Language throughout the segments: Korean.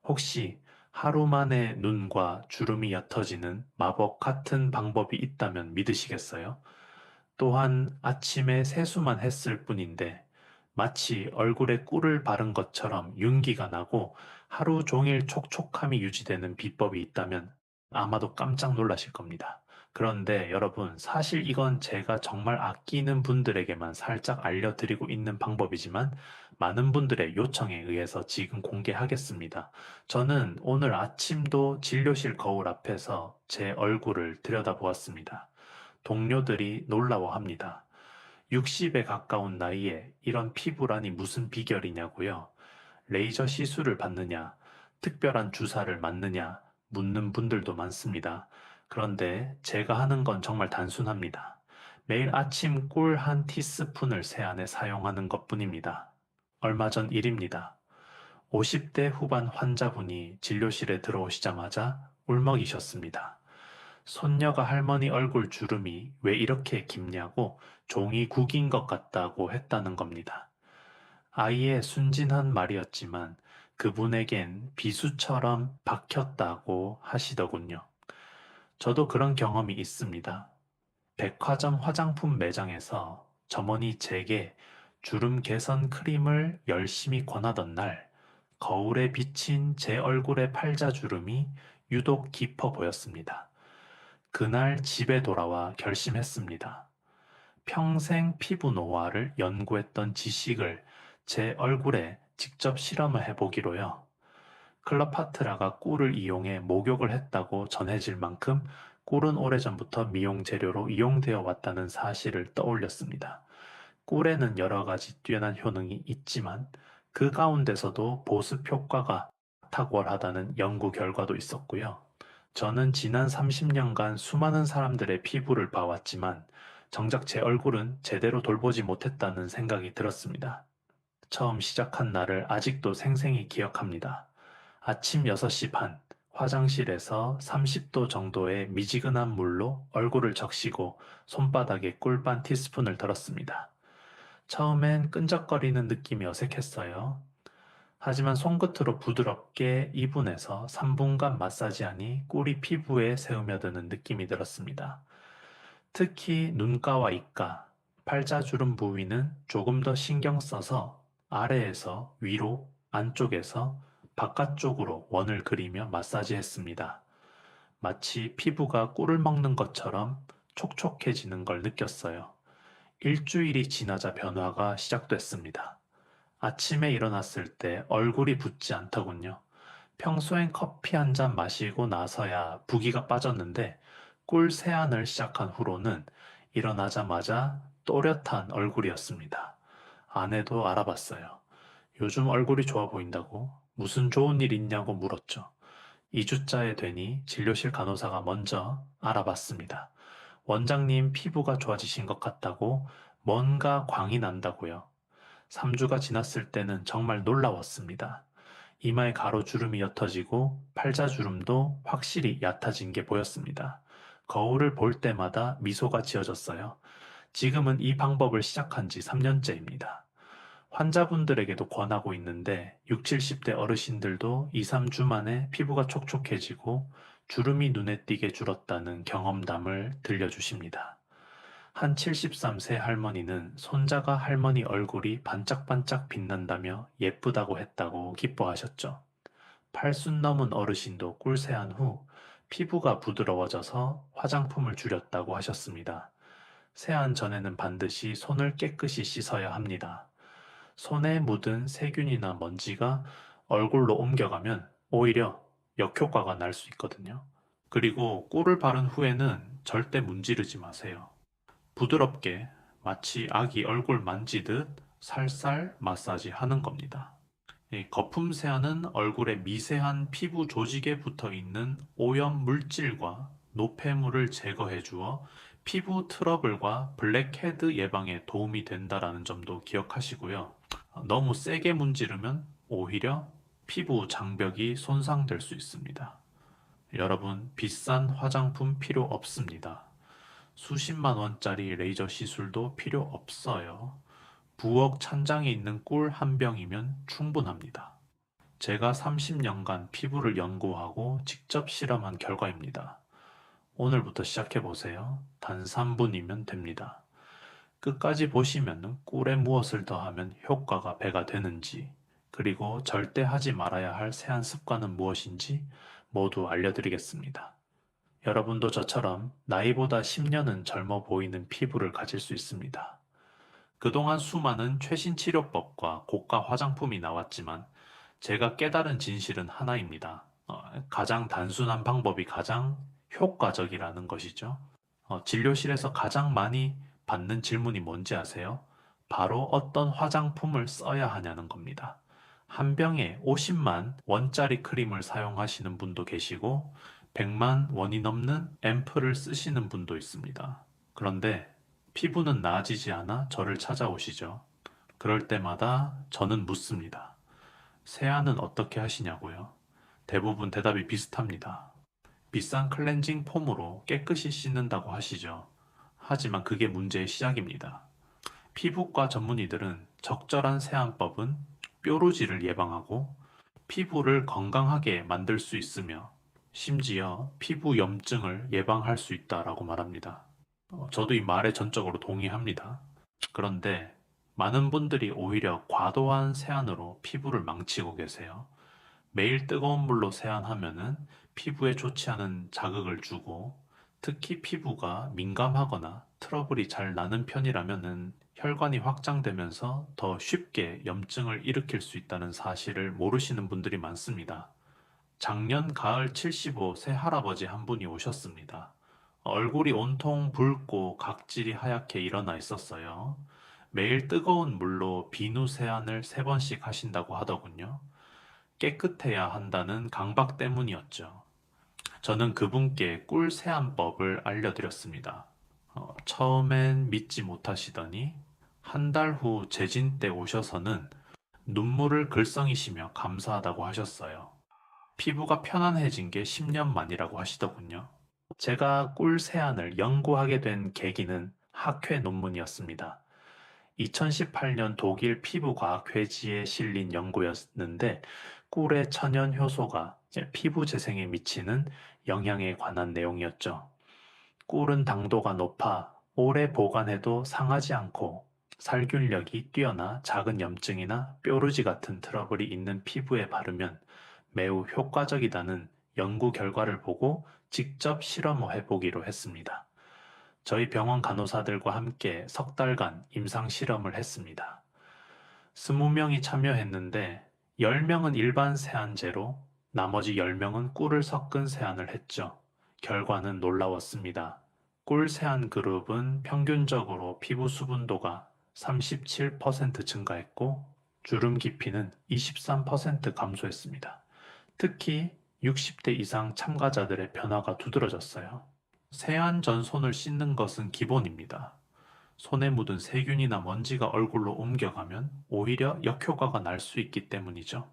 혹시 하루 만에 눈과 주름이 옅어지는 마법 같은 방법이 있다면 믿으시겠어요? 또한 아침에 세수만 했을 뿐인데 마치 얼굴에 꿀을 바른 것처럼 윤기가 나고 하루 종일 촉촉함이 유지되는 비법이 있다면 아마도 깜짝 놀라실 겁니다. 그런데 여러분, 사실 이건 제가 정말 아끼는 분들에게만 살짝 알려드리고 있는 방법이지만 많은 분들의 요청에 의해서 지금 공개하겠습니다. 저는 오늘 아침도 진료실 거울 앞에서 제 얼굴을 들여다보았습니다. 동료들이 놀라워합니다. 60에 가까운 나이에 이런 피부라니 무슨 비결이냐고요? 레이저 시술을 받느냐, 특별한 주사를 맞느냐 묻는 분들도 많습니다. 그런데 제가 하는 건 정말 단순합니다. 매일 아침 꿀 한 티스푼을 세안에 사용하는 것뿐입니다. 얼마 전 일입니다. 50대 후반 환자분이 진료실에 들어오시자마자 울먹이셨습니다. 손녀가 할머니 얼굴 주름이 왜 이렇게 깊냐고 종이 구긴 것 같다고 했다는 겁니다. 아이의 순진한 말이었지만 그분에겐 비수처럼 박혔다고 하시더군요. 저도 그런 경험이 있습니다. 백화점 화장품 매장에서 점원이 제게 주름 개선 크림을 열심히 권하던 날, 거울에 비친 제 얼굴의 팔자주름이 유독 깊어 보였습니다. 그날 집에 돌아와 결심했습니다. 평생 피부 노화를 연구했던 지식을 제 얼굴에 직접 실험을 해보기로요. 클레오파트라가 꿀을 이용해 목욕을 했다고 전해질 만큼 꿀은 오래전부터 미용 재료로 이용되어 왔다는 사실을 떠올렸습니다. 꿀에는 여러 가지 뛰어난 효능이 있지만 그 가운데서도 보습 효과가 탁월하다는 연구 결과도 있었고요. 저는 지난 30년간 수많은 사람들의 피부를 봐왔지만 정작 제 얼굴은 제대로 돌보지 못했다는 생각이 들었습니다. 처음 시작한 날을 아직도 생생히 기억합니다. 아침 6시 반, 화장실에서 30도 정도의 미지근한 물로 얼굴을 적시고 손바닥에 꿀반 티스푼을 덜었습니다. 처음엔 끈적거리는 느낌이 어색했어요. 하지만 손끝으로 부드럽게 2분에서 3분간 마사지하니 꿀이 피부에 스며드는 느낌이 들었습니다. 특히 눈가와 입가, 팔자주름 부위는 조금 더 신경 써서 아래에서 위로, 안쪽에서 바깥쪽으로 원을 그리며 마사지했습니다. 마치 피부가 꿀을 먹는 것처럼 촉촉해지는 걸 느꼈어요. 일주일이 지나자 변화가 시작됐습니다. 아침에 일어났을 때 얼굴이 붓지 않더군요. 평소엔 커피 한 잔 마시고 나서야 붓기가 빠졌는데 꿀 세안을 시작한 후로는 일어나자마자 또렷한 얼굴이었습니다. 아내도 알아봤어요. 요즘 얼굴이 좋아 보인다고 무슨 좋은 일 있냐고 물었죠. 2주째에 되니 진료실 간호사가 먼저 알아봤습니다. 원장님 피부가 좋아지신 것 같다고 뭔가 광이 난다고요. 3주가 지났을 때는 정말 놀라웠습니다. 이마에 가로주름이 옅어지고 팔자주름도 확실히 얕아진 게 보였습니다. 거울을 볼 때마다 미소가 지어졌어요. 지금은 이 방법을 시작한 지 3년째입니다. 환자분들에게도 권하고 있는데 60, 70대 어르신들도 2, 3주 만에 피부가 촉촉해지고 주름이 눈에 띄게 줄었다는 경험담을 들려주십니다. 한 73세 할머니는 손자가 할머니 얼굴이 반짝반짝 빛난다며 예쁘다고 했다고 기뻐하셨죠. 80 넘은 어르신도 꿀세안 후 피부가 부드러워져서 화장품을 줄였다고 하셨습니다. 세안 전에는 반드시 손을 깨끗이 씻어야 합니다. 손에 묻은 세균이나 먼지가 얼굴로 옮겨가면 오히려 역효과가 날 수 있거든요. 그리고 꿀을 바른 후에는 절대 문지르지 마세요. 부드럽게 마치 아기 얼굴 만지듯 살살 마사지 하는 겁니다. 이 거품 세안은 얼굴에 미세한 피부 조직에 붙어 있는 오염 물질과 노폐물을 제거해 주어 피부 트러블과 블랙헤드 예방에 도움이 된다라는 점도 기억하시고요. 너무 세게 문지르면 오히려 피부 장벽이 손상될 수 있습니다. 여러분, 비싼 화장품 필요 없습니다. 수십만 원짜리 레이저 시술도 필요 없어요. 부엌 찬장에 있는 꿀 한 병이면 충분합니다. 제가 30년간 피부를 연구하고 직접 실험한 결과입니다. 오늘부터 시작해보세요. 단 3분이면 됩니다. 끝까지 보시면 꿀에 무엇을 더하면 효과가 배가 되는지, 그리고 절대 하지 말아야 할 세안 습관은 무엇인지 모두 알려드리겠습니다. 여러분도 저처럼 나이보다 10년은 젊어 보이는 피부를 가질 수 있습니다. 그동안 수많은 최신 치료법과 고가 화장품이 나왔지만 제가 깨달은 진실은 하나입니다. 가장 단순한 방법이 가장 효과적이라는 것이죠. 진료실에서 가장 많이 받는 질문이 뭔지 아세요? 바로 어떤 화장품을 써야 하냐는 겁니다. 한 병에 50만 원짜리 크림을 사용하시는 분도 계시고 100만 원이 넘는 앰플을 쓰시는 분도 있습니다. 그런데 피부는 나아지지 않아 저를 찾아오시죠. 그럴 때마다 저는 묻습니다. 세안은 어떻게 하시냐고요? 대부분 대답이 비슷합니다. 비싼 클렌징 폼으로 깨끗이 씻는다고 하시죠. 하지만 그게 문제의 시작입니다. 피부과 전문의들은 적절한 세안법은 뾰루지를 예방하고 피부를 건강하게 만들 수 있으며 심지어 피부 염증을 예방할 수 있다라고 말합니다. 저도 이 말에 전적으로 동의합니다. 그런데 많은 분들이 오히려 과도한 세안으로 피부를 망치고 계세요. 매일 뜨거운 물로 세안하면은 피부에 좋지 않은 자극을 주고 특히 피부가 민감하거나 트러블이 잘 나는 편이라면은 혈관이 확장되면서 더 쉽게 염증을 일으킬 수 있다는 사실을 모르시는 분들이 많습니다. 작년 가을 75 새 할아버지 한 분이 오셨습니다. 얼굴이 온통 붉고 각질이 하얗게 일어나 있었어요. 매일 뜨거운 물로 비누 세안을 3번씩 하신다고 하더군요. 깨끗해야 한다는 강박 때문이었죠. 저는 그분께 꿀 세안법을 알려드렸습니다. 처음엔 믿지 못하시더니 한 달 후 재진 때 오셔서는 눈물을 글썽이시며 감사하다고 하셨어요. 피부가 편안해진 게 10년 만이라고 하시더군요. 제가 꿀 세안을 연구하게 된 계기는 학회 논문이었습니다. 2018년 독일 피부과학회지에 실린 연구였는데 꿀의 천연 효소가 피부 재생에 미치는 영향에 관한 내용이었죠. 꿀은 당도가 높아 오래 보관해도 상하지 않고 살균력이 뛰어나 작은 염증이나 뾰루지 같은 트러블이 있는 피부에 바르면 매우 효과적이다는 연구 결과를 보고 직접 실험해 보기로 했습니다. 저희 병원 간호사들과 함께 석 달간 임상 실험을 했습니다. 20명이 참여했는데 10명은 일반 세안제로 나머지 10명은 꿀을 섞은 세안을 했죠. 결과는 놀라웠습니다. 꿀 세안 그룹은 평균적으로 피부 수분도가 37% 증가했고 주름 깊이는 23% 감소했습니다. 특히 60대 이상 참가자들의 변화가 두드러졌어요. 세안 전 손을 씻는 것은 기본입니다. 손에 묻은 세균이나 먼지가 얼굴로 옮겨가면 오히려 역효과가 날 수 있기 때문이죠.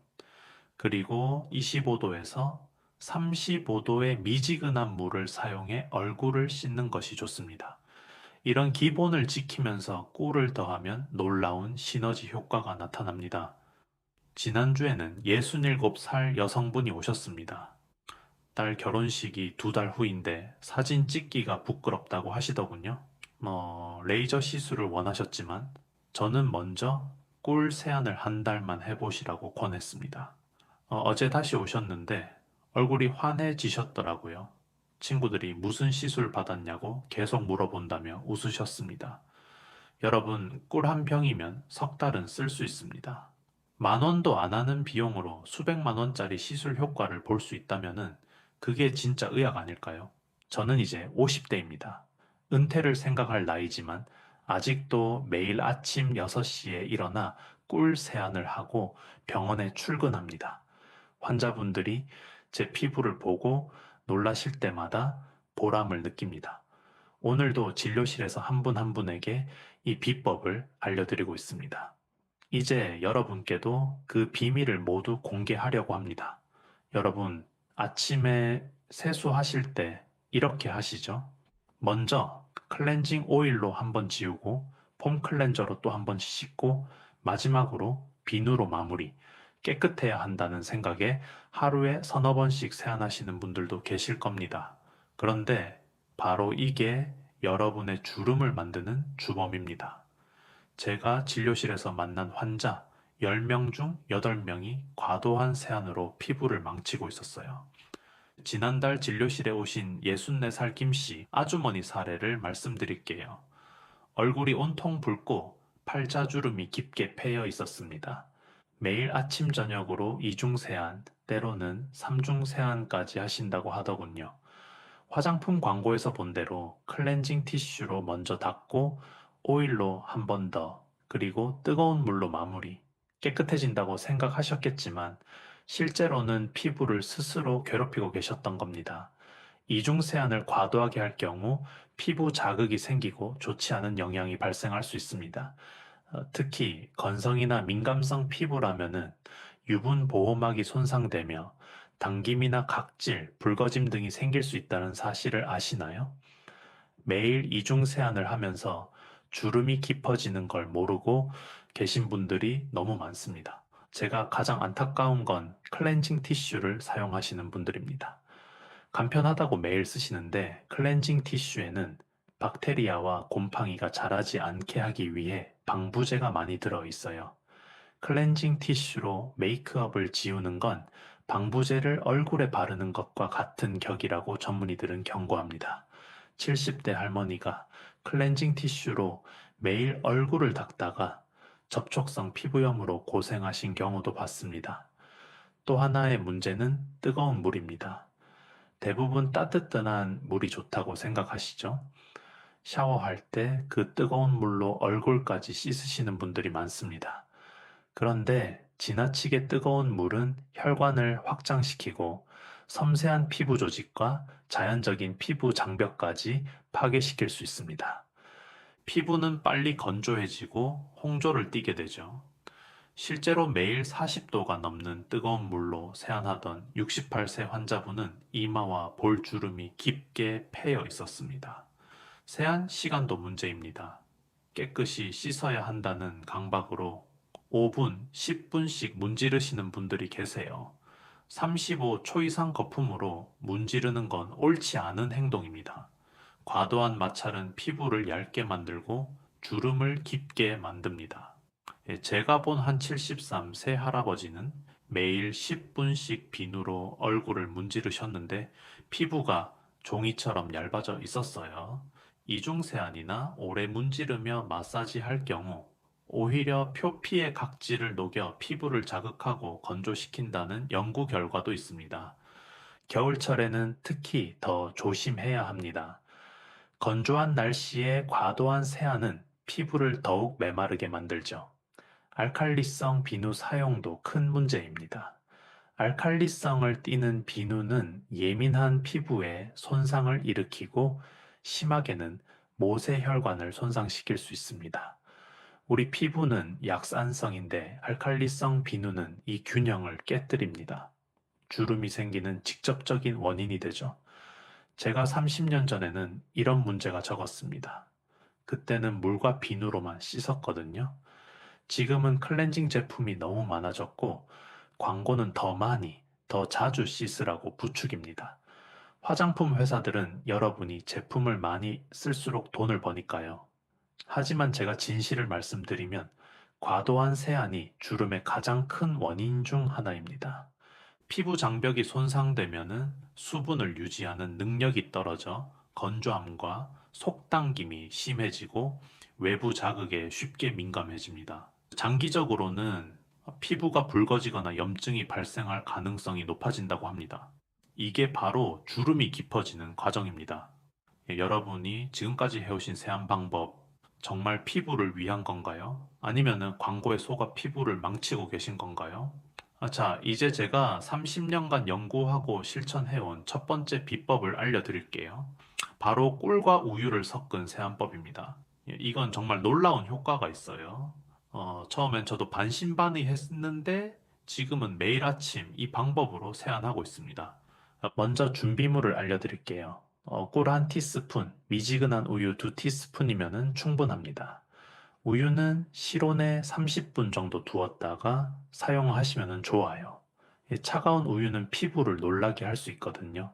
그리고 25도에서 35도의 미지근한 물을 사용해 얼굴을 씻는 것이 좋습니다. 이런 기본을 지키면서 꿀을 더하면 놀라운 시너지 효과가 나타납니다. 지난주에는 67살 여성분이 오셨습니다. 딸 결혼식이 2달 후인데 사진 찍기가 부끄럽다고 하시더군요. 레이저 시술을 원하셨지만 저는 먼저 꿀 세안을 한 달만 해보시라고 권했습니다. 어제 다시 오셨는데 얼굴이 환해지셨더라고요. 친구들이 무슨 시술 받았냐고 계속 물어본다며 웃으셨습니다. 여러분, 꿀 한 병이면 석 달은 쓸 수 있습니다. 10,000원도 안 하는 비용으로 수백만 원짜리 시술 효과를 볼 수 있다면은 그게 진짜 의학 아닐까요? 저는 이제 50대입니다. 은퇴를 생각할 나이지만 아직도 매일 아침 6시에 일어나 꿀 세안을 하고 병원에 출근합니다. 환자분들이 제 피부를 보고 놀라실 때마다 보람을 느낍니다. 오늘도 진료실에서 한 분 한 분에게 이 비법을 알려드리고 있습니다. 이제 여러분께도 그 비밀을 모두 공개하려고 합니다. 여러분, 아침에 세수하실 때 이렇게 하시죠? 먼저 클렌징 오일로 한번 지우고 폼 클렌저로 또 한번 씻고 마지막으로 비누로 마무리. 깨끗해야 한다는 생각에 하루에 서너 번씩 세안하시는 분들도 계실 겁니다. 그런데 바로 이게 여러분의 주름을 만드는 주범입니다. 제가 진료실에서 만난 환자 10명 중 8명이 과도한 세안으로 피부를 망치고 있었어요. 지난달 진료실에 오신 64살 김씨 아주머니 사례를 말씀드릴게요. 얼굴이 온통 붉고 팔자주름이 깊게 패여 있었습니다. 매일 아침 저녁으로 이중 세안, 때로는 삼중 세안까지 하신다고 하더군요. 화장품 광고에서 본 대로 클렌징 티슈로 먼저 닦고 오일로 한 번 더, 그리고 뜨거운 물로 마무리. 깨끗해진다고 생각하셨겠지만 실제로는 피부를 스스로 괴롭히고 계셨던 겁니다. 이중 세안을 과도하게 할 경우 피부 자극이 생기고 좋지 않은 영향이 발생할 수 있습니다. 특히 건성이나 민감성 피부라면은 유분 보호막이 손상되며 당김이나 각질, 붉어짐 등이 생길 수 있다는 사실을 아시나요? 매일 이중 세안을 하면서 주름이 깊어지는 걸 모르고 계신 분들이 너무 많습니다. 제가 가장 안타까운 건 클렌징 티슈를 사용하시는 분들입니다. 간편하다고 매일 쓰시는데 클렌징 티슈에는 박테리아와 곰팡이가 자라지 않게 하기 위해 방부제가 많이 들어 있어요. 클렌징 티슈로 메이크업을 지우는 건 방부제를 얼굴에 바르는 것과 같은 격이라고 전문의들은 경고합니다. 70대 할머니가 클렌징 티슈로 매일 얼굴을 닦다가 접촉성 피부염으로 고생하신 경우도 봤습니다. 또 하나의 문제는 뜨거운 물입니다. 대부분 따뜻한 물이 좋다고 생각하시죠? 샤워할 때 그 뜨거운 물로 얼굴까지 씻으시는 분들이 많습니다. 그런데 지나치게 뜨거운 물은 혈관을 확장시키고 섬세한 피부 조직과 자연적인 피부 장벽까지 파괴시킬 수 있습니다. 피부는 빨리 건조해지고 홍조를 띠게 되죠. 실제로 매일 40도가 넘는 뜨거운 물로 세안하던 68세 환자분은 이마와 볼 주름이 깊게 패여 있었습니다. 세안 시간도 문제입니다. 깨끗이 씻어야 한다는 강박으로 5분, 10분씩 문지르시는 분들이 계세요. 35초 이상 거품으로 문지르는 건 옳지 않은 행동입니다. 과도한 마찰은 피부를 얇게 만들고 주름을 깊게 만듭니다. 제가 본 한 73세 할아버지는 매일 10분씩 비누로 얼굴을 문지르셨는데 피부가 종이처럼 얇아져 있었어요. 이중세안이나 오래 문지르며 마사지 할 경우 오히려 표피의 각질을 녹여 피부를 자극하고 건조시킨다는 연구 결과도 있습니다. 겨울철에는 특히 더 조심해야 합니다. 건조한 날씨에 과도한 세안은 피부를 더욱 메마르게 만들죠. 알칼리성 비누 사용도 큰 문제입니다. 알칼리성을 띠는 비누는 예민한 피부에 손상을 일으키고 심하게는 모세혈관을 손상시킬 수 있습니다. 우리 피부는 약산성인데 알칼리성 비누는 이 균형을 깨뜨립니다. 주름이 생기는 직접적인 원인이 되죠. 제가 30년 전에는 이런 문제가 적었습니다. 그때는 물과 비누로만 씻었거든요. 지금은 클렌징 제품이 너무 많아졌고 광고는 더 많이, 더 자주 씻으라고 부추깁니다. 화장품 회사들은 여러분이 제품을 많이 쓸수록 돈을 버니까요. 하지만 제가 진실을 말씀드리면 과도한 세안이 주름의 가장 큰 원인 중 하나입니다. 피부 장벽이 손상되면 수분을 유지하는 능력이 떨어져 건조함과 속당김이 심해지고 외부 자극에 쉽게 민감해집니다. 장기적으로는 피부가 붉어지거나 염증이 발생할 가능성이 높아진다고 합니다. 이게 바로 주름이 깊어지는 과정입니다. 여러분이 지금까지 해오신 세안 방법 정말 피부를 위한 건가요? 아니면 광고에 속아 피부를 망치고 계신 건가요? 자, 이제 제가 30년간 연구하고 실천해온 첫 번째 비법을 알려드릴게요. 바로 꿀과 우유를 섞은 세안법입니다. 이건 정말 놀라운 효과가 있어요. 처음엔 저도 반신반의했는데 지금은 매일 아침 이 방법으로 세안하고 있습니다. 먼저 준비물을 알려드릴게요. 꿀 1티스푼, 미지근한 우유 2티스푼이면 충분합니다. 우유는 실온에 30분 정도 두었다가 사용하시면 좋아요. 차가운 우유는 피부를 놀라게 할 수 있거든요.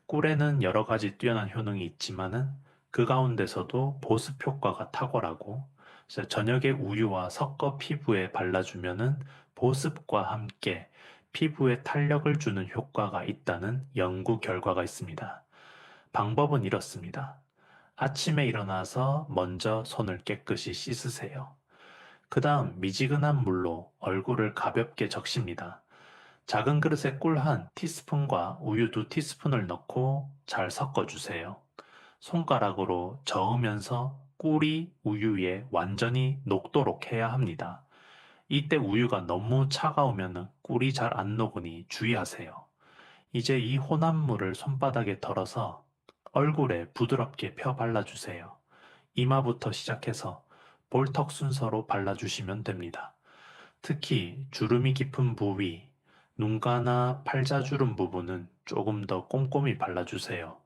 꿀에는 여러 가지 뛰어난 효능이 있지만은 그 가운데서도 보습 효과가 탁월하고 그래서 저녁에 우유와 섞어 피부에 발라주면은 보습과 함께 피부에 탄력을 주는 효과가 있다는 연구 결과가 있습니다. 방법은 이렇습니다. 아침에 일어나서 먼저 손을 깨끗이 씻으세요. 그 다음 미지근한 물로 얼굴을 가볍게 적십니다. 작은 그릇에 꿀 한 티스푼과 우유 2티스푼을 넣고 잘 섞어주세요. 손가락으로 저으면서 꿀이 우유에 완전히 녹도록 해야 합니다. 이때 우유가 너무 차가우면 꿀이 잘 안 녹으니 주의하세요. 이제 이 혼합물을 손바닥에 덜어서 얼굴에 부드럽게 펴 발라주세요. 이마부터 시작해서 볼턱 순서로 발라주시면 됩니다. 특히 주름이 깊은 부위, 눈가나 팔자주름 부분은 조금 더 꼼꼼히 발라주세요.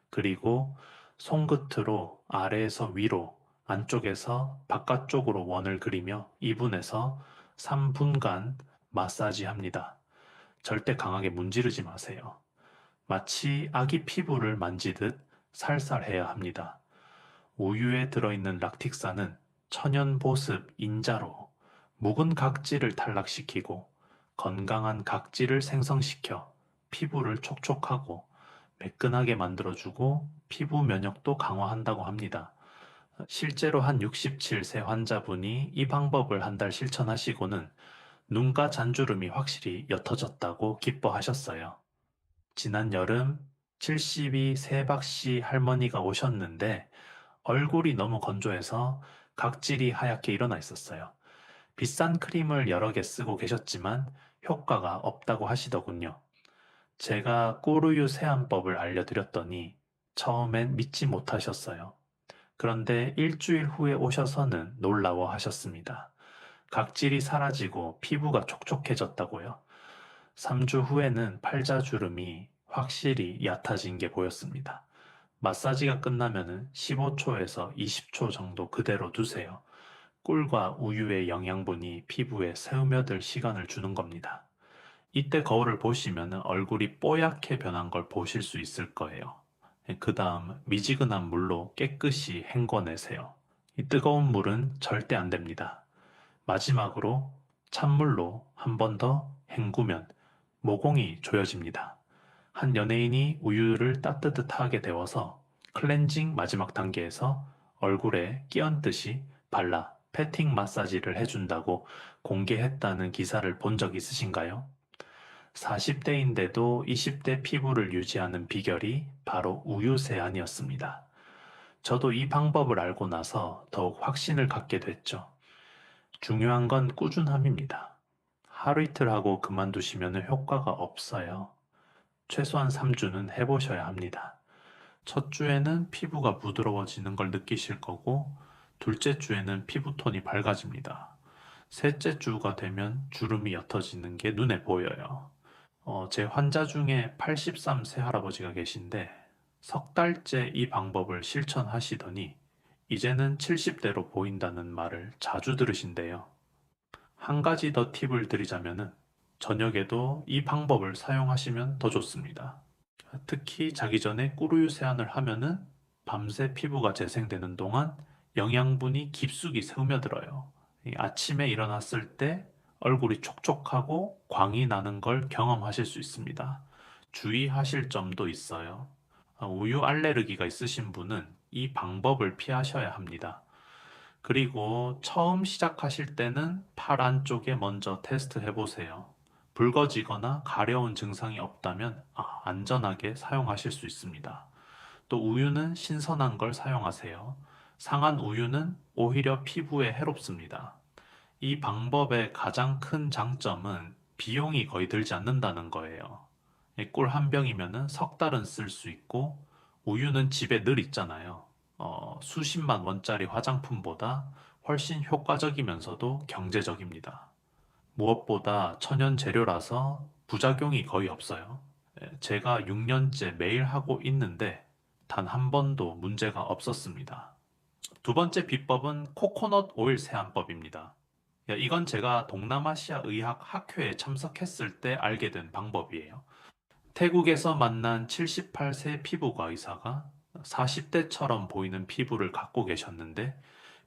그리고 손끝으로 아래에서 위로, 안쪽에서 바깥쪽으로 원을 그리며 2분에서 3분간 마사지 합니다. 절대 강하게 문지르지 마세요. 마치 아기 피부를 만지듯 살살 해야 합니다. 우유에 들어있는 락틱산은 천연 보습 인자로 묵은 각질을 탈락시키고 건강한 각질을 생성시켜 피부를 촉촉하고 매끈하게 만들어주고 피부 면역도 강화한다고 합니다. 실제로 한 67세 환자분이 이 방법을 한 달 실천하시고는 눈가 잔주름이 확실히 옅어졌다고 기뻐하셨어요. 지난 여름 72 세박씨 할머니가 오셨는데 얼굴이 너무 건조해서 각질이 하얗게 일어나 있었어요. 비싼 크림을 여러 개 쓰고 계셨지만 효과가 없다고 하시더군요. 제가 꿀우유 세안법을 알려드렸더니 처음엔 믿지 못하셨어요. 그런데 일주일 후에 오셔서는 놀라워 하셨습니다. 각질이 사라지고 피부가 촉촉해졌다고요. 3주 후에는 팔자주름이 확실히 얕아진 게 보였습니다. 마사지가 끝나면 15초에서 20초 정도 그대로 두세요. 꿀과 우유의 영양분이 피부에 스며들 시간을 주는 겁니다. 이때 거울을 보시면 얼굴이 뽀얗게 변한 걸 보실 수 있을 거예요. 그 다음 미지근한 물로 깨끗이 헹궈내세요. 이 뜨거운 물은 절대 안 됩니다. 마지막으로 찬물로 한 번 더 헹구면 모공이 조여집니다. 한 연예인이 우유를 따뜻하게 데워서 클렌징 마지막 단계에서 얼굴에 끼얹듯이 발라 패팅 마사지를 해준다고 공개했다는 기사를 본 적 있으신가요? 40대인데도 20대 피부를 유지하는 비결이 바로 우유 세안이었습니다. 저도 이 방법을 알고 나서 더욱 확신을 갖게 됐죠. 중요한 건 꾸준함입니다. 하루 이틀 하고 그만두시면 효과가 없어요. 최소한 3주는 해보셔야 합니다. 첫 주에는 피부가 부드러워지는 걸 느끼실 거고, 둘째 주에는 피부톤이 밝아집니다. 셋째 주가 되면 주름이 옅어지는 게 눈에 보여요. 제 환자 중에 83세 할아버지가 계신데, 석 달째 이 방법을 실천하시더니, 이제는 70대로 보인다는 말을 자주 들으신대요. 한 가지 더 팁을 드리자면은, 저녁에도 이 방법을 사용하시면 더 좋습니다. 특히 자기 전에 꿀우유 세안을 하면은 밤새 피부가 재생되는 동안 영양분이 깊숙이 스며들어요. 아침에 일어났을 때 얼굴이 촉촉하고 광이 나는 걸 경험하실 수 있습니다. 주의하실 점도 있어요. 우유 알레르기가 있으신 분은 이 방법을 피하셔야 합니다. 그리고 처음 시작하실 때는 팔 안쪽에 먼저 테스트 해보세요. 붉어지거나 가려운 증상이 없다면 안전하게 사용하실 수 있습니다. 또 우유는 신선한 걸 사용하세요. 상한 우유는 오히려 피부에 해롭습니다. 이 방법의 가장 큰 장점은 비용이 거의 들지 않는다는 거예요. 꿀 한 병이면 석 달은 쓸 수 있고 우유는 집에 늘 있잖아요. 수십만 원짜리 화장품보다 훨씬 효과적이면서도 경제적입니다. 무엇보다 천연 재료라서 부작용이 거의 없어요. 제가 6년째 매일 하고 있는데 단 한 번도 문제가 없었습니다. 두 번째 비법은 코코넛 오일 세안법입니다. 이건 제가 동남아시아 의학 학회에 참석했을 때 알게 된 방법이에요. 태국에서 만난 78세 피부과 의사가 40대처럼 보이는 피부를 갖고 계셨는데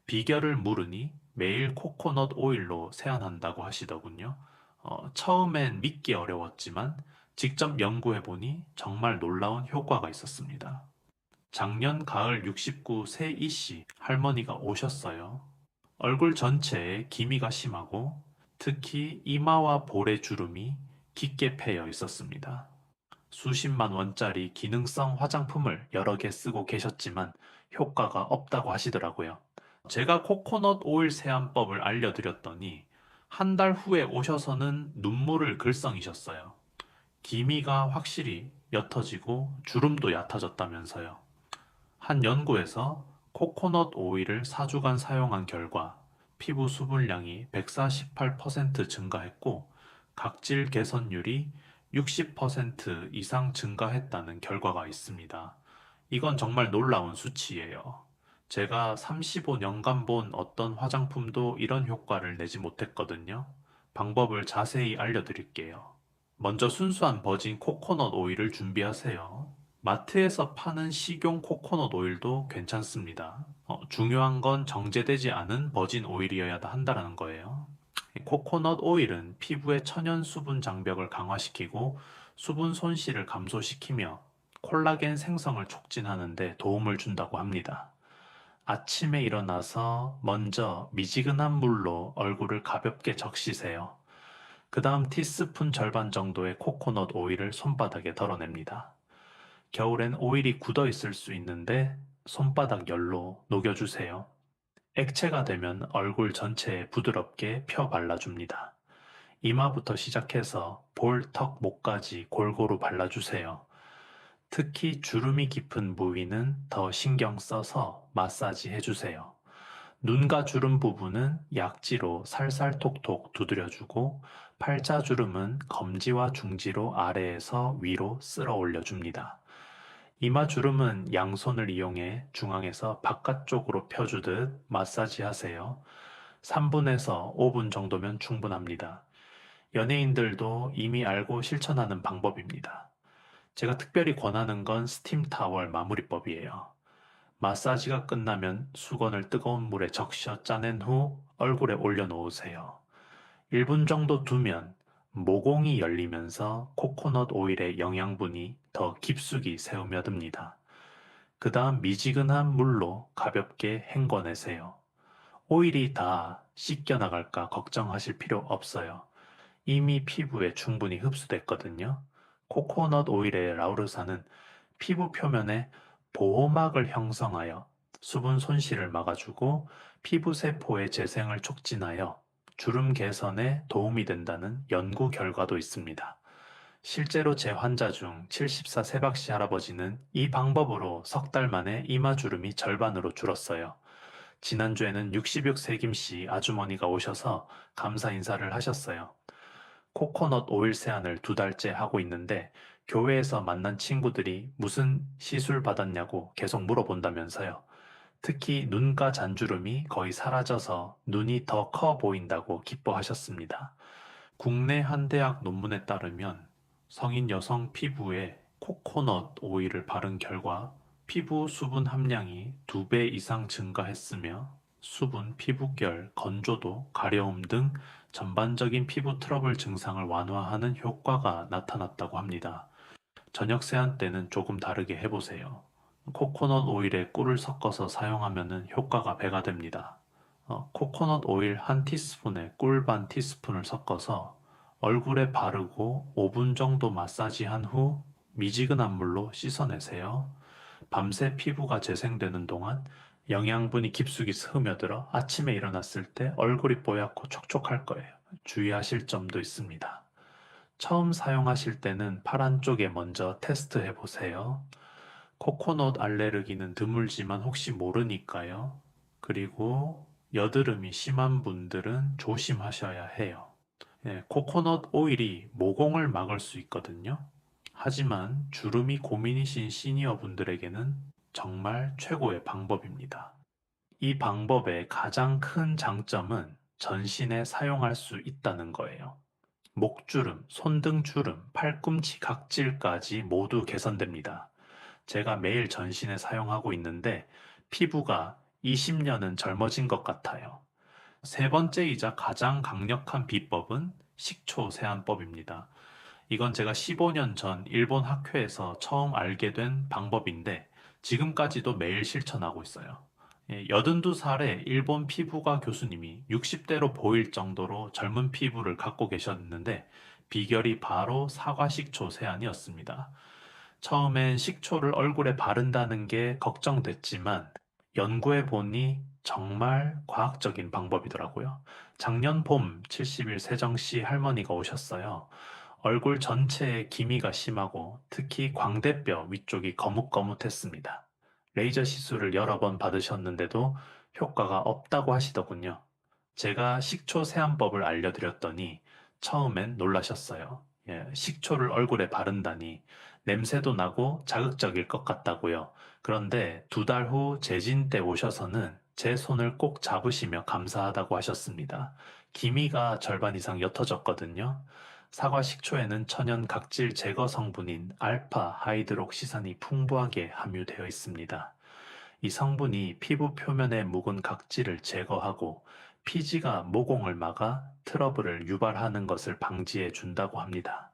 비결을 물으니 매일 코코넛 오일로 세안한다고 하시더군요. 처음엔 믿기 어려웠지만 직접 연구해보니 정말 놀라운 효과가 있었습니다. 작년 가을 69세 이씨 할머니가 오셨어요. 얼굴 전체에 기미가 심하고 특히 이마와 볼의 주름이 깊게 패여 있었습니다. 수십만 원짜리 기능성 화장품을 여러 개 쓰고 계셨지만 효과가 없다고 하시더라고요. 제가 코코넛 오일 세안법을 알려드렸더니 한 달 후에 오셔서는 눈물을 글썽이셨어요. 기미가 확실히 옅어지고 주름도 얕아졌다면서요. 한 연구에서 코코넛 오일을 4주간 사용한 결과 피부 수분량이 148% 증가했고 각질 개선율이 60% 이상 증가했다는 결과가 있습니다. 이건 정말 놀라운 수치예요. 제가 35년간 본 어떤 화장품도 이런 효과를 내지 못했거든요. 방법을 자세히 알려드릴게요. 먼저 순수한 버진 코코넛 오일을 준비하세요. 마트에서 파는 식용 코코넛 오일도 괜찮습니다. 중요한 건 정제되지 않은 버진 오일이어야 한다는 거예요. 코코넛 오일은 피부의 천연 수분 장벽을 강화시키고 수분 손실을 감소시키며 콜라겐 생성을 촉진하는 데 도움을 준다고 합니다. 아침에 일어나서 먼저 미지근한 물로 얼굴을 가볍게 적시세요. 그 다음 티스푼 절반 정도의 코코넛 오일을 손바닥에 덜어냅니다. 겨울엔 오일이 굳어 있을 수 있는데 손바닥 열로 녹여주세요. 액체가 되면 얼굴 전체에 부드럽게 펴 발라줍니다. 이마부터 시작해서 볼, 턱, 목까지 골고루 발라주세요. 특히 주름이 깊은 부위는 더 신경 써서 마사지 해주세요. 눈가 주름 부분은 약지로 살살 톡톡 두드려주고 팔자주름은 검지와 중지로 아래에서 위로 쓸어 올려줍니다. 이마 주름은 양손을 이용해 중앙에서 바깥쪽으로 펴주듯 마사지 하세요. 3분에서 5분 정도면 충분합니다. 연예인들도 이미 알고 실천하는 방법입니다. 제가 특별히 권하는 건 스팀 타월 마무리법이에요. 마사지가 끝나면 수건을 뜨거운 물에 적셔 짜낸 후 얼굴에 올려놓으세요. 1분 정도 두면 모공이 열리면서 코코넛 오일의 영양분이 더 깊숙이 새어며듭니다. 그 다음 미지근한 물로 가볍게 헹궈내세요. 오일이 다 씻겨나갈까 걱정하실 필요 없어요. 이미 피부에 충분히 흡수됐거든요. 코코넛 오일의 라우르산은 피부 표면에 보호막을 형성하여 수분 손실을 막아주고 피부 세포의 재생을 촉진하여 주름 개선에 도움이 된다는 연구 결과도 있습니다. 실제로 제 환자 중 74 세박씨 할아버지는 이 방법으로 석 달 만에 이마 주름이 절반으로 줄었어요. 지난주에는 66세 김씨 아주머니가 오셔서 감사 인사를 하셨어요. 코코넛 오일 세안을 2달째 하고 있는데 교회에서 만난 친구들이 무슨 시술 받았냐고 계속 물어본다면서요. 특히 눈가 잔주름이 거의 사라져서 눈이 더 커 보인다고 기뻐하셨습니다. 국내 한 대학 논문에 따르면 성인 여성 피부에 코코넛 오일을 바른 결과 피부 수분 함량이 2배 이상 증가했으며 수분, 피부결, 건조도, 가려움 등 전반적인 피부 트러블 증상을 완화하는 효과가 나타났다고 합니다. 저녁 세안 때는 조금 다르게 해보세요. 코코넛 오일에 꿀을 섞어서 사용하면 효과가 배가 됩니다. 코코넛 오일 한 티스푼에 꿀 반 티스푼을 섞어서 얼굴에 바르고 5분 정도 마사지한 후 미지근한 물로 씻어내세요. 밤새 피부가 재생되는 동안 영양분이 깊숙이 스며들어 아침에 일어났을 때 얼굴이 뽀얗고 촉촉할 거예요. 주의하실 점도 있습니다. 처음 사용하실 때는 팔 안쪽에 먼저 테스트해 보세요. 코코넛 알레르기는 드물지만 혹시 모르니까요. 그리고 여드름이 심한 분들은 조심하셔야 해요. 코코넛 오일이 모공을 막을 수 있거든요. 하지만 주름이 고민이신 시니어 분들에게는 정말 최고의 방법입니다. 이 방법의 가장 큰 장점은 전신에 사용할 수 있다는 거예요. 목주름, 손등주름, 팔꿈치 각질까지 모두 개선됩니다. 제가 매일 전신에 사용하고 있는데 피부가 20년은 젊어진 것 같아요. 세 번째이자 가장 강력한 비법은 식초 세안법입니다. 이건 제가 15년 전 일본 학회에서 처음 알게 된 방법인데 지금까지도 매일 실천하고 있어요. 82살의 일본 피부과 교수님이 60대로 보일 정도로 젊은 피부를 갖고 계셨는데 비결이 바로 사과식초 세안이었습니다. 처음엔 식초를 얼굴에 바른다는 게 걱정됐지만 연구해 보니 정말 과학적인 방법이더라고요. 작년 봄 70일 세정시 할머니가 오셨어요. 얼굴 전체에 기미가 심하고 특히 광대뼈 위쪽이 거뭇거뭇했습니다. 레이저 시술을 여러 번 받으셨는데도 효과가 없다고 하시더군요. 제가 식초 세안법을 알려드렸더니 처음엔 놀라셨어요. 식초를 얼굴에 바른다니 냄새도 나고 자극적일 것 같다고요. 그런데 2달 후 제진 때 오셔서는 제 손을 꼭 잡으시며 감사하다고 하셨습니다. 기미가 절반 이상 옅어졌거든요. 사과 식초에는 천연 각질 제거 성분인 알파 하이드록시산이 풍부하게 함유되어 있습니다. 이 성분이 피부 표면에 묵은 각질을 제거하고 피지가 모공을 막아 트러블을 유발하는 것을 방지해 준다고 합니다.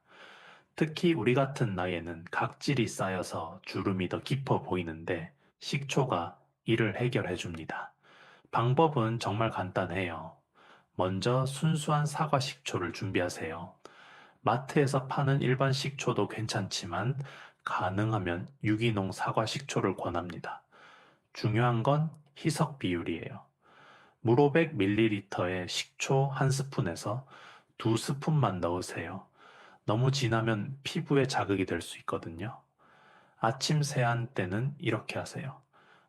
특히 우리 같은 나이에는 각질이 쌓여서 주름이 더 깊어 보이는데 식초가 이를 해결해 줍니다. 방법은 정말 간단해요. 먼저 순수한 사과 식초를 준비하세요. 마트에서 파는 일반 식초도 괜찮지만 가능하면 유기농 사과 식초를 권합니다. 중요한 건 희석 비율이에요. 물 500ml에 식초 1스푼에서 2스푼만 넣으세요. 너무 진하면 피부에 자극이 될 수 있거든요. 아침 세안 때는 이렇게 하세요.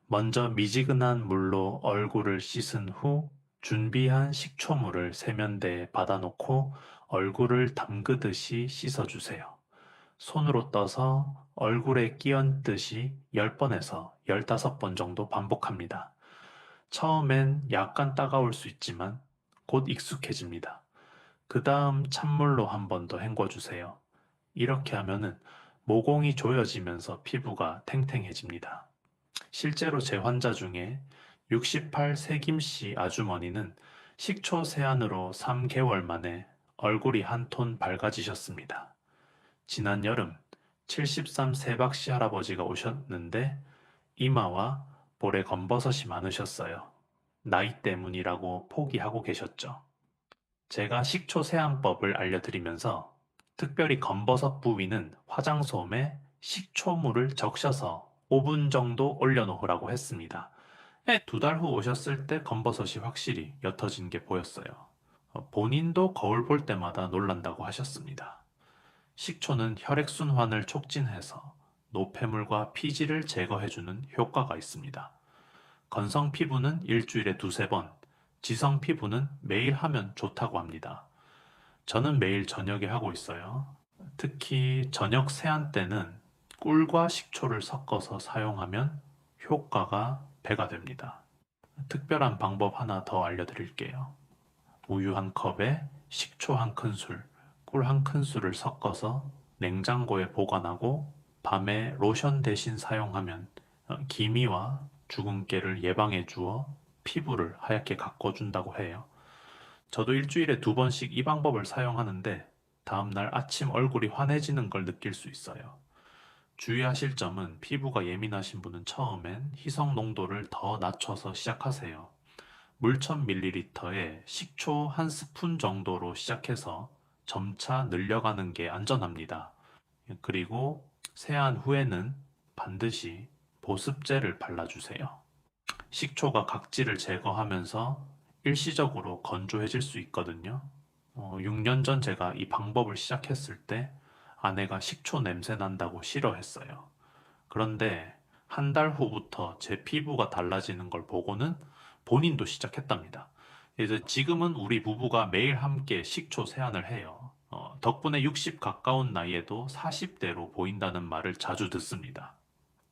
먼저 미지근한 물로 얼굴을 씻은 후 준비한 식초물을 세면대에 받아놓고 얼굴을 담그듯이 씻어주세요. 손으로 떠서 얼굴에 끼얹듯이 10번에서 15번 정도 반복합니다. 처음엔 약간 따가울 수 있지만 곧 익숙해집니다. 그 다음 찬물로 한 번 더 헹궈주세요. 이렇게 하면은 모공이 조여지면서 피부가 탱탱해집니다. 실제로 제 환자 중에 68 세김씨 아주머니는 식초 세안으로 3개월 만에 얼굴이 한 톤 밝아지셨습니다. 지난 여름 73 세박씨 할아버지가 오셨는데 이마와 볼에 검버섯이 많으셨어요. 나이 때문이라고 포기하고 계셨죠. 제가 식초 세안법을 알려드리면서 특별히 검버섯 부위는 화장솜에 식초물을 적셔서 5분 정도 올려놓으라고 했습니다. 2달 후 오셨을 때 검버섯이 확실히 옅어진 게 보였어요. 본인도 거울 볼 때마다 놀란다고 하셨습니다. 식초는 혈액순환을 촉진해서 노폐물과 피지를 제거해주는 효과가 있습니다. 건성 피부는 일주일에 2~3번, 지성 피부는 매일 하면 좋다고 합니다. 저는 매일 저녁에 하고 있어요. 특히 저녁 세안 때는 꿀과 식초를 섞어서 사용하면 효과가 배가 됩니다. 특별한 방법 하나 더 알려드릴게요. 우유 한 컵에 식초 한 큰술, 꿀 한 큰술을 섞어서 냉장고에 보관하고 밤에 로션 대신 사용하면 기미와 주근깨를 예방해 주어 피부를 하얗게 가꿔준다고 해요. 저도 일주일에 2번씩 이 방법을 사용하는데 다음날 아침 얼굴이 환해지는 걸 느낄 수 있어요. 주의하실 점은 피부가 예민하신 분은 처음엔 희석 농도를 더 낮춰서 시작하세요. 물 1000ml에 식초 1스푼 정도로 시작해서 점차 늘려가는 게 안전합니다. 그리고 세안 후에는 반드시 보습제를 발라주세요. 식초가 각질을 제거하면서 일시적으로 건조해질 수 있거든요. 6년 전 제가 이 방법을 시작했을 때 아내가 식초 냄새 난다고 싫어했어요. 그런데 한 달 후부터 제 피부가 달라지는 걸 보고는 본인도 시작했답니다. 이제 지금은 우리 부부가 매일 함께 식초 세안을 해요. 덕분에 60 가까운 나이에도 40대로 보인다는 말을 자주 듣습니다.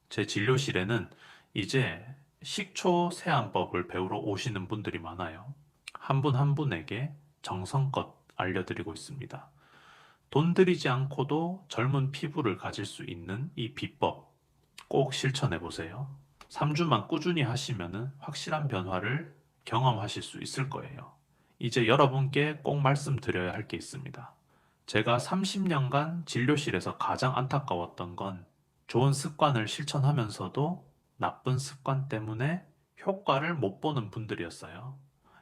제 진료실에는 이제 식초 세안법을 배우러 오시는 분들이 많아요. 한 분 한 분에게 정성껏 알려드리고 있습니다. 돈 들이지 않고도 젊은 피부를 가질 수 있는 이 비법 꼭 실천해 보세요. 3주만 꾸준히 하시면 확실한 변화를 경험하실 수 있을 거예요. 이제 여러분께 꼭 말씀드려야 할 게 있습니다. 제가 30년간 진료실에서 가장 안타까웠던 건 좋은 습관을 실천하면서도 나쁜 습관 때문에 효과를 못 보는 분들이었어요.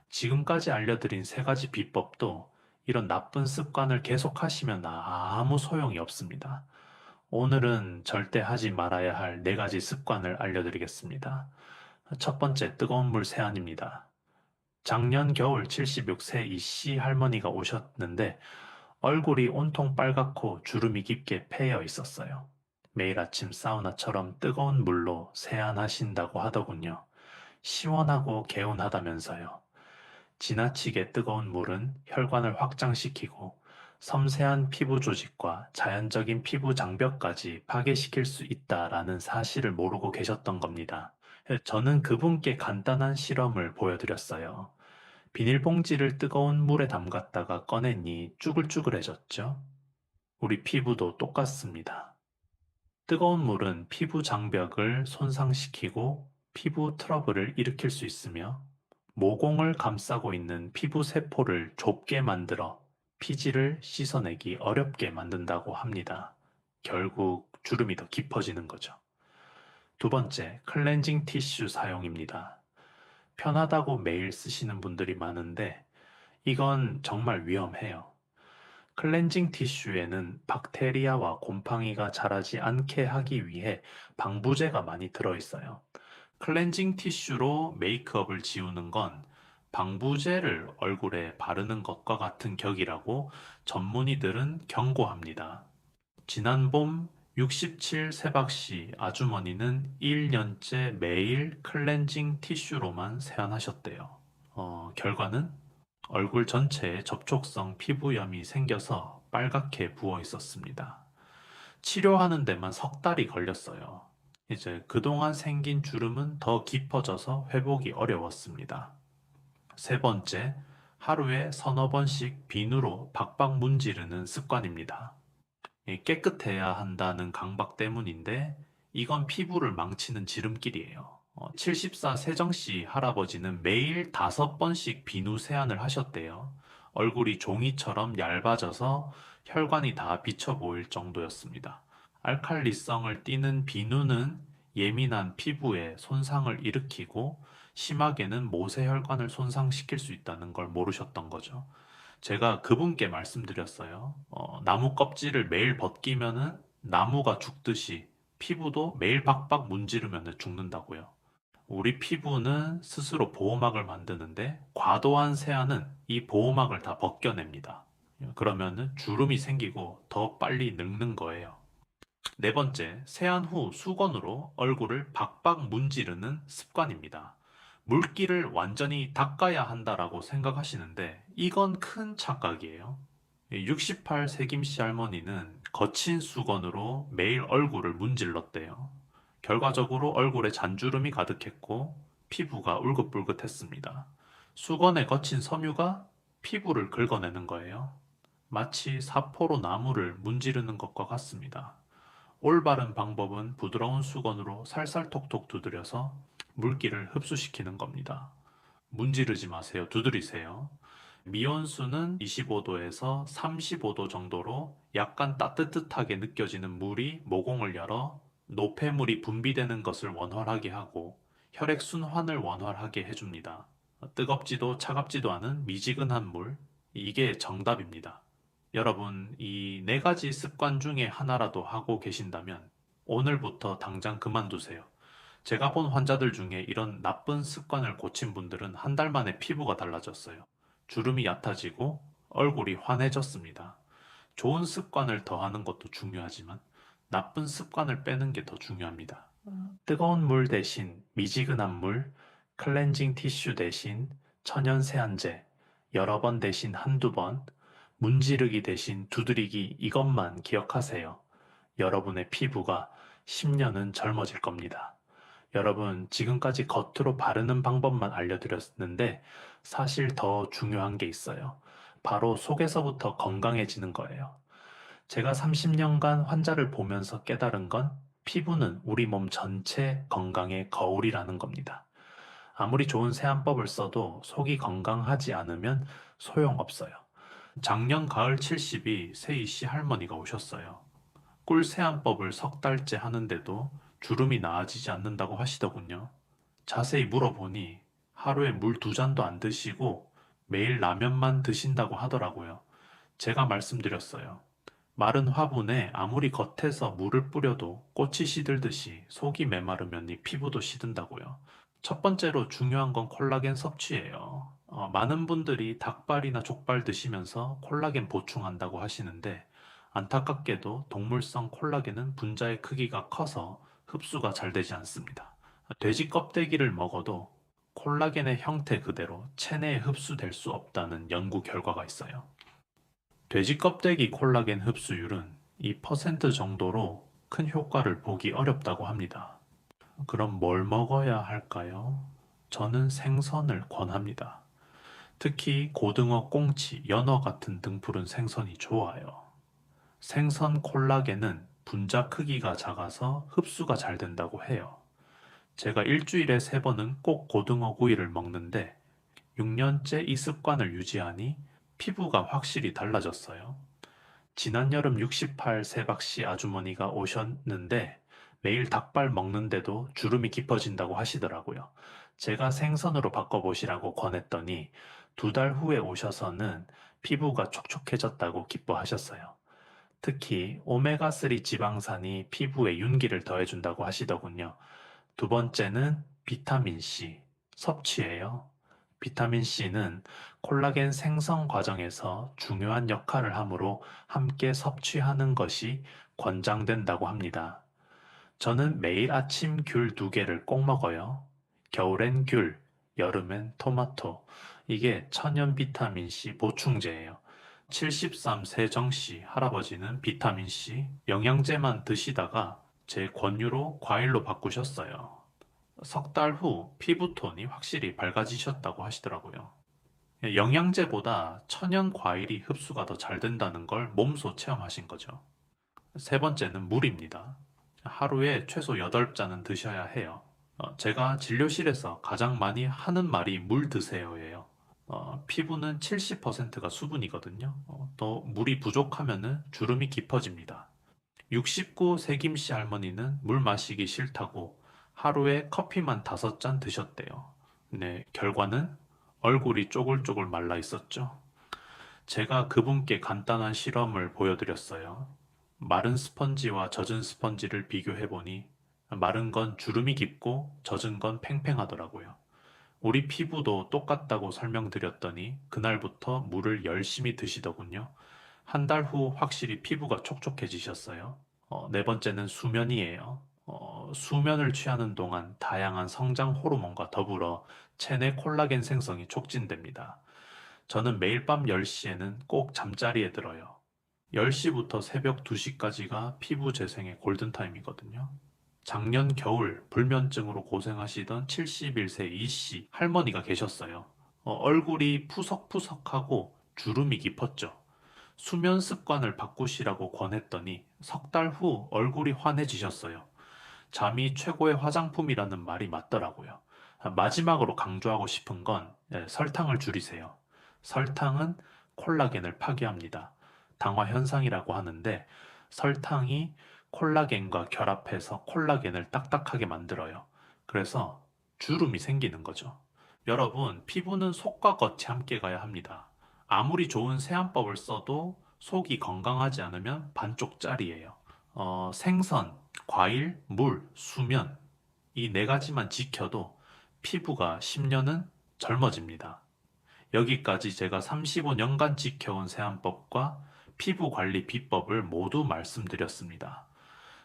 지금까지 알려드린 세 가지 비법도 이런 나쁜 습관을 계속하시면 아무 소용이 없습니다. 오늘은 절대 하지 말아야 할 네 가지 습관을 알려드리겠습니다. 첫 번째, 뜨거운 물 세안입니다. 작년 겨울 76세 이씨 할머니가 오셨는데 얼굴이 온통 빨갛고 주름이 깊게 패여 있었어요. 매일 아침 사우나처럼 뜨거운 물로 세안하신다고 하더군요. 시원하고 개운하다면서요. 지나치게 뜨거운 물은 혈관을 확장시키고 섬세한 피부 조직과 자연적인 피부 장벽까지 파괴시킬 수 있다라는 사실을 모르고 계셨던 겁니다. 저는 그분께 간단한 실험을 보여드렸어요. 비닐봉지를 뜨거운 물에 담갔다가 꺼내니 쭈글쭈글해졌죠? 우리 피부도 똑같습니다. 뜨거운 물은 피부 장벽을 손상시키고 피부 트러블을 일으킬 수 있으며 모공을 감싸고 있는 피부 세포를 좁게 만들어 피지를 씻어내기 어렵게 만든다고 합니다. 결국 주름이 더 깊어지는 거죠. 두 번째, 클렌징 티슈 사용입니다. 편하다고 매일 쓰시는 분들이 많은데 이건 정말 위험해요. 클렌징 티슈에는 박테리아와 곰팡이가 자라지 않게 하기 위해 방부제가 많이 들어있어요. 클렌징 티슈로 메이크업을 지우는 건 방부제를 얼굴에 바르는 것과 같은 격이라고 전문의들은 경고합니다. 지난 봄 67 세박씨 아주머니는 1년째 매일 클렌징 티슈로만 세안하셨대요. 결과는 얼굴 전체에 접촉성 피부염이 생겨서 빨갛게 부어 있었습니다. 치료하는 데만 석 달이 걸렸어요. 이제 그동안 생긴 주름은 더 깊어져서 회복이 어려웠습니다. 세 번째, 하루에 서너 번씩 비누로 박박 문지르는 습관입니다. 깨끗해야 한다는 강박 때문인데 이건 피부를 망치는 지름길이에요. 74 세정씨 할아버지는 매일 5번씩 비누 세안을 하셨대요. 얼굴이 종이처럼 얇아져서 혈관이 다 비쳐 보일 정도였습니다. 알칼리성을 띠는 비누는 예민한 피부에 손상을 일으키고 심하게는 모세혈관을 손상시킬 수 있다는 걸 모르셨던 거죠. 제가 그분께 말씀드렸어요. 나무 껍질을 매일 벗기면은 나무가 죽듯이 피부도 매일 박박 문지르면 죽는다고요. 우리 피부는 스스로 보호막을 만드는데 과도한 세안은 이 보호막을 다 벗겨냅니다. 그러면은 주름이 생기고 더 빨리 늙는 거예요. 네 번째, 세안 후 수건으로 얼굴을 박박 문지르는 습관입니다. 물기를 완전히 닦아야 한다라고 생각하시는데 이건 큰 착각이에요. 68 세김씨 할머니는 거친 수건으로 매일 얼굴을 문질렀대요. 결과적으로 얼굴에 잔주름이 가득했고 피부가 울긋불긋했습니다. 수건에 거친 섬유가 피부를 긁어내는 거예요. 마치 사포로 나무를 문지르는 것과 같습니다. 올바른 방법은 부드러운 수건으로 살살 톡톡 두드려서 물기를 흡수시키는 겁니다. 문지르지 마세요. 두드리세요. 미온수는 25도에서 35도 정도로 약간 따뜻하게 느껴지는 물이 모공을 열어 노폐물이 분비되는 것을 원활하게 하고 혈액 순환을 원활하게 해줍니다. 뜨겁지도 차갑지도 않은 미지근한 물, 이게 정답입니다. 여러분, 이 네 가지 습관 중에 하나라도 하고 계신다면 오늘부터 당장 그만두세요. 제가 본 환자들 중에 이런 나쁜 습관을 고친 분들은 한 달 만에 피부가 달라졌어요. 주름이 얕아지고 얼굴이 환해졌습니다. 좋은 습관을 더하는 것도 중요하지만 나쁜 습관을 빼는 게 더 중요합니다. 뜨거운 물 대신 미지근한 물, 클렌징 티슈 대신 천연 세안제, 여러 번 대신 한두 번, 문지르기 대신 두드리기 이것만 기억하세요. 여러분의 피부가 10년은 젊어질 겁니다. 여러분, 지금까지 겉으로 바르는 방법만 알려드렸는데 사실 더 중요한 게 있어요. 바로 속에서부터 건강해지는 거예요. 제가 30년간 환자를 보면서 깨달은 건 피부는 우리 몸 전체 건강의 거울이라는 겁니다. 아무리 좋은 세안법을 써도 속이 건강하지 않으면 소용없어요. 작년 가을 70이 세희 씨 할머니가 오셨어요. 꿀 세안법을 석 달째 하는데도 주름이 나아지지 않는다고 하시더군요. 자세히 물어보니 하루에 물 2잔도 안 드시고 매일 라면만 드신다고 하더라고요. 제가 말씀드렸어요. 마른 화분에 아무리 겉에서 물을 뿌려도 꽃이 시들듯이 속이 메마르면 이 피부도 시든다고요. 첫 번째로 중요한 건 콜라겐 섭취예요. 많은 분들이 닭발이나 족발 드시면서 콜라겐 보충한다고 하시는데 안타깝게도 동물성 콜라겐은 분자의 크기가 커서 흡수가 잘 되지 않습니다. 돼지 껍데기를 먹어도 콜라겐의 형태 그대로 체내에 흡수될 수 없다는 연구 결과가 있어요. 돼지 껍데기 콜라겐 흡수율은 2% 정도로 큰 효과를 보기 어렵다고 합니다. 그럼 뭘 먹어야 할까요? 저는 생선을 권합니다. 특히 고등어, 꽁치, 연어 같은 등푸른 생선이 좋아요. 생선 콜라겐은 분자 크기가 작아서 흡수가 잘 된다고 해요. 제가 일주일에 3번은 꼭 고등어 구이를 먹는데 6년째 이 습관을 유지하니 피부가 확실히 달라졌어요. 지난 여름 68 세박씨 아주머니가 오셨는데 매일 닭발 먹는데도 주름이 깊어진다고 하시더라고요. 제가 생선으로 바꿔보시라고 권했더니 2달 후에 오셔서는 피부가 촉촉해졌다고 기뻐하셨어요. 특히 오메가3 지방산이 피부에 윤기를 더해준다고 하시더군요. 두 번째는 비타민C 섭취예요. 비타민C는 콜라겐 생성 과정에서 중요한 역할을 하므로 함께 섭취하는 것이 권장된다고 합니다. 저는 매일 아침 귤 2개를 꼭 먹어요. 겨울엔 귤, 여름엔 토마토. 이게 천연 비타민C 보충제예요. 73 세정씨 할아버지는 비타민C 영양제만 드시다가 제 권유로 과일로 바꾸셨어요. 석 달 후 피부톤이 확실히 밝아지셨다고 하시더라고요. 영양제보다 천연 과일이 흡수가 더 잘 된다는 걸 몸소 체험하신 거죠. 세 번째는 물입니다. 하루에 최소 8잔은 드셔야 해요. 제가 진료실에서 가장 많이 하는 말이 물 드세요예요. 피부는 70%가 수분이거든요. 또 물이 부족하면 주름이 깊어집니다. 69 세김씨 할머니는 물 마시기 싫다고 하루에 커피만 5잔 드셨대요. 네, 결과는 얼굴이 쪼글쪼글 말라 있었죠. 제가 그분께 간단한 실험을 보여드렸어요. 마른 스펀지와 젖은 스펀지를 비교해보니 마른 건 주름이 깊고 젖은 건 팽팽하더라고요. 우리 피부도 똑같다고 설명드렸더니 그날부터 물을 열심히 드시더군요. 한 달 후 확실히 피부가 촉촉해지셨어요. 네 번째는 수면이에요. 수면을 취하는 동안 다양한 성장 호르몬과 더불어 체내 콜라겐 생성이 촉진됩니다. 저는 매일 밤 10시에는 꼭 잠자리에 들어요. 10시부터 새벽 2시까지가 피부 재생의 골든타임이거든요. 작년 겨울 불면증으로 고생하시던 71세 이씨 할머니가 계셨어요. 얼굴이 푸석푸석하고 주름이 깊었죠. 수면 습관을 바꾸시라고 권했더니 석 달 후 얼굴이 환해지셨어요. 잠이 최고의 화장품이라는 말이 맞더라고요. 마지막으로 강조하고 싶은 건 설탕을 줄이세요. 설탕은 콜라겐을 파괴합니다. 당화 현상이라고 하는데 설탕이 콜라겐과 결합해서 콜라겐을 딱딱하게 만들어요. 그래서 주름이 생기는 거죠. 여러분, 피부는 속과 겉이 함께 가야 합니다. 아무리 좋은 세안법을 써도 속이 건강하지 않으면 반쪽짜리예요. 생선, 과일, 물, 수면 이 4가지만 지켜도 피부가 10년은 젊어집니다. 여기까지 제가 35년간 지켜온 세안법과 피부 관리 비법을 모두 말씀드렸습니다.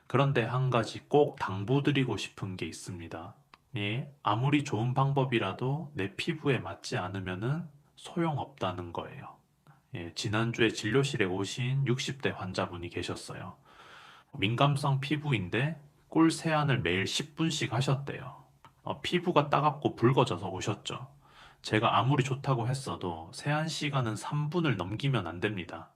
그런데 한 가지 꼭 당부드리고 싶은 게 있습니다. 예, 아무리 좋은 방법이라도 내 피부에 맞지 않으면 소용없다는 거예요. 예, 지난주에 진료실에 오신 60대 환자분이 계셨어요. 민감성 피부인데 꿀 세안을 매일 10분씩 하셨대요. 피부가 따갑고 붉어져서 오셨죠. 제가 아무리 좋다고 했어도 세안 시간은 3분을 넘기면 안 됩니다.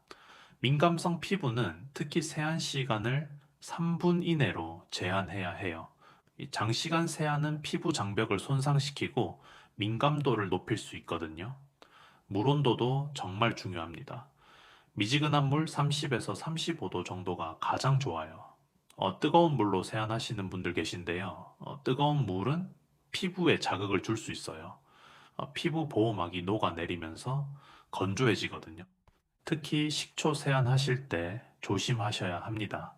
민감성 피부는 특히 세안 시간을 3분 이내로 제한해야 해요. 이 장시간 세안은 피부 장벽을 손상시키고 민감도를 높일 수 있거든요. 물 온도도 정말 중요합니다. 미지근한 물 30에서 35도 정도가 가장 좋아요. 뜨거운 물로 세안하시는 분들 계신데요. 뜨거운 물은 피부에 자극을 줄 수 있어요. 피부 보호막이 녹아내리면서 건조해지거든요. 특히 식초 세안하실 때 조심하셔야 합니다.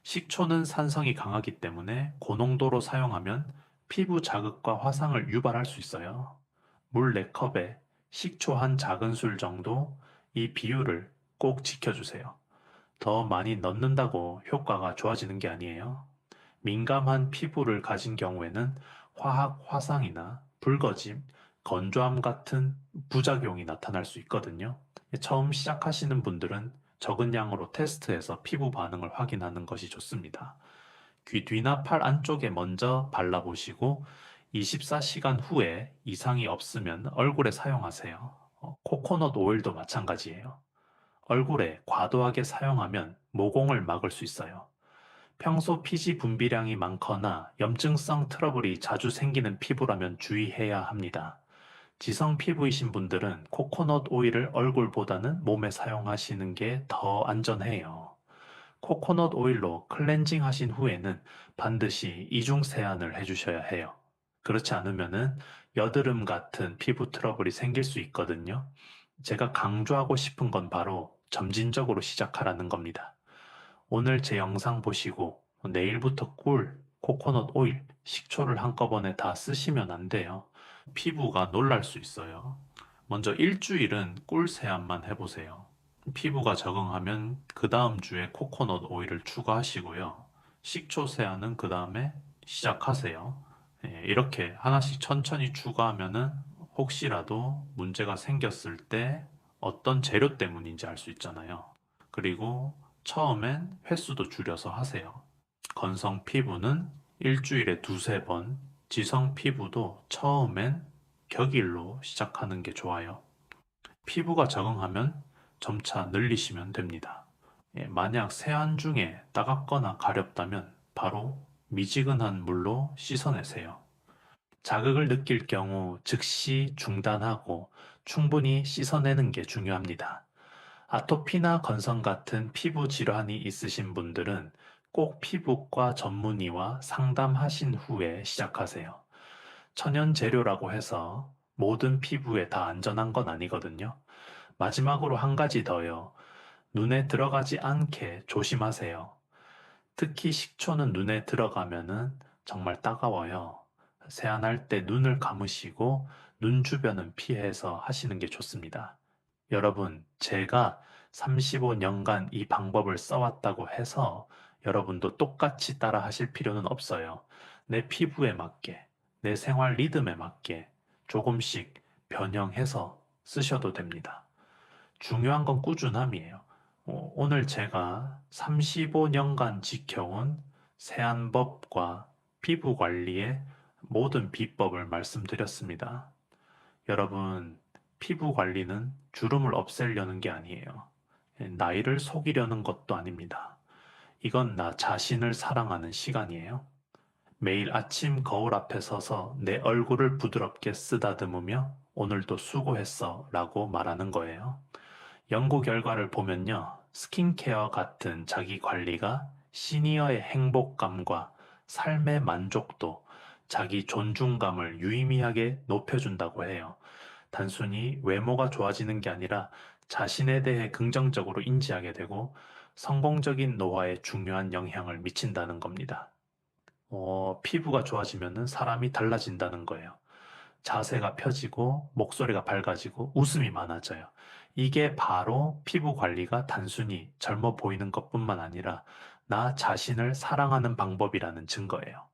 식초는 산성이 강하기 때문에 고농도로 사용하면 피부 자극과 화상을 유발할 수 있어요. 물 4컵에 식초 한 작은술 정도, 이 비율을 꼭 지켜주세요. 더 많이 넣는다고 효과가 좋아지는 게 아니에요. 민감한 피부를 가진 경우에는 화학 화상이나 붉어짐, 건조함 같은 부작용이 나타날 수 있거든요. 처음 시작하시는 분들은 적은 양으로 테스트해서 피부 반응을 확인하는 것이 좋습니다. 귀 뒤나 팔 안쪽에 먼저 발라보시고 24시간 후에 이상이 없으면 얼굴에 사용하세요. 코코넛 오일도 마찬가지예요. 얼굴에 과도하게 사용하면 모공을 막을 수 있어요. 평소 피지 분비량이 많거나 염증성 트러블이 자주 생기는 피부라면 주의해야 합니다. 지성 피부이신 분들은 코코넛 오일을 얼굴보다는 몸에 사용하시는 게 더 안전해요. 코코넛 오일로 클렌징 하신 후에는 반드시 이중 세안을 해주셔야 해요. 그렇지 않으면은 여드름 같은 피부 트러블이 생길 수 있거든요. 제가 강조하고 싶은 건 바로 점진적으로 시작하라는 겁니다. 오늘 제 영상 보시고 내일부터 꿀, 코코넛 오일, 식초를 한꺼번에 다 쓰시면 안 돼요. 피부가 놀랄 수 있어요. 먼저 일주일은 꿀 세안만 해보세요. 피부가 적응하면 그 다음 주에 코코넛 오일을 추가하시고요. 식초 세안은 그 다음에 시작하세요. 이렇게 하나씩 천천히 추가하면은 혹시라도 문제가 생겼을 때 어떤 재료 때문인지 알 수 있잖아요. 그리고 처음엔 횟수도 줄여서 하세요. 건성 피부는 일주일에 2~3번, 지성 피부도 처음엔 격일로 시작하는 게 좋아요. 피부가 적응하면 점차 늘리시면 됩니다. 만약 세안 중에 따갑거나 가렵다면 바로 미지근한 물로 씻어내세요. 자극을 느낄 경우 즉시 중단하고 충분히 씻어내는 게 중요합니다. 아토피나 건성 같은 피부 질환이 있으신 분들은 꼭 피부과 전문의와 상담하신 후에 시작하세요. 천연 재료라고 해서 모든 피부에 다 안전한 건 아니거든요. 마지막으로 한 가지 더요. 눈에 들어가지 않게 조심하세요. 특히 식초는 눈에 들어가면은 정말 따가워요. 세안할 때 눈을 감으시고 눈 주변은 피해서 하시는 게 좋습니다. 여러분, 제가 35년간 이 방법을 써왔다고 해서 여러분도 똑같이 따라 하실 필요는 없어요. 내 피부에 맞게, 내 생활 리듬에 맞게 조금씩 변형해서 쓰셔도 됩니다. 중요한 건 꾸준함이에요. 오늘 제가 35년간 지켜온 세안법과 피부 관리의 모든 비법을 말씀드렸습니다. 여러분, 피부 관리는 주름을 없애려는 게 아니에요. 나이를 속이려는 것도 아닙니다. 이건 나 자신을 사랑하는 시간이에요. 매일 아침 거울 앞에 서서 내 얼굴을 부드럽게 쓰다듬으며 오늘도 수고했어 라고 말하는 거예요. 연구 결과를 보면요. 스킨케어 같은 자기 관리가 시니어의 행복감과 삶의 만족도, 자기 존중감을 유의미하게 높여준다고 해요. 단순히 외모가 좋아지는 게 아니라 자신에 대해 긍정적으로 인지하게 되고 성공적인 노화에 중요한 영향을 미친다는 겁니다. 피부가 좋아지면 사람이 달라진다는 거예요. 자세가 펴지고 목소리가 밝아지고 웃음이 많아져요. 이게 바로 피부 관리가 단순히 젊어 보이는 것뿐만 아니라 나 자신을 사랑하는 방법이라는 증거예요.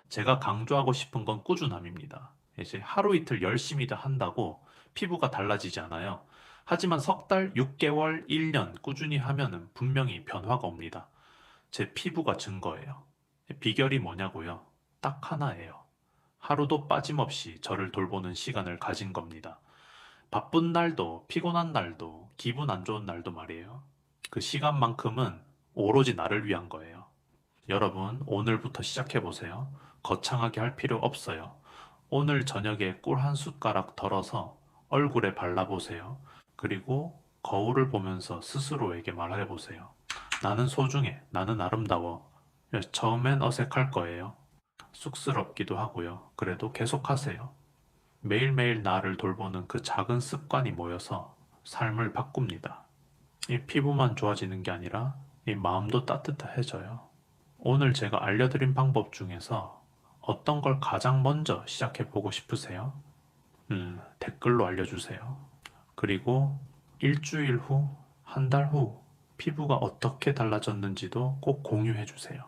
제가 강조하고 싶은 건 꾸준함입니다. 이제 하루 이틀 열심히 한다고 피부가 달라지지 않아요. 하지만 석 달, 6개월, 1년 꾸준히 하면은 분명히 변화가 옵니다. 제 피부가 증거예요. 비결이 뭐냐고요? 딱 하나예요. 하루도 빠짐없이 저를 돌보는 시간을 가진 겁니다. 바쁜 날도, 피곤한 날도, 기분 안 좋은 날도 말이에요. 그 시간만큼은 오로지 나를 위한 거예요. 여러분, 오늘부터 시작해보세요. 거창하게 할 필요 없어요. 오늘 저녁에 꿀 한 숟가락 덜어서 얼굴에 발라보세요. 그리고 거울을 보면서 스스로에게 말해보세요. 나는 소중해. 나는 아름다워. 처음엔 어색할 거예요. 쑥스럽기도 하고요. 그래도 계속하세요. 매일매일 나를 돌보는 그 작은 습관이 모여서 삶을 바꿉니다. 이 피부만 좋아지는 게 아니라 이 마음도 따뜻해져요. 오늘 제가 알려드린 방법 중에서 어떤 걸 가장 먼저 시작해 보고 싶으세요? 댓글로 알려주세요. 그리고 일주일 후, 한 달 후 피부가 어떻게 달라졌는지도 꼭 공유해 주세요.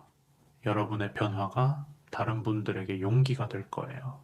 여러분의 변화가 다른 분들에게 용기가 될 거예요.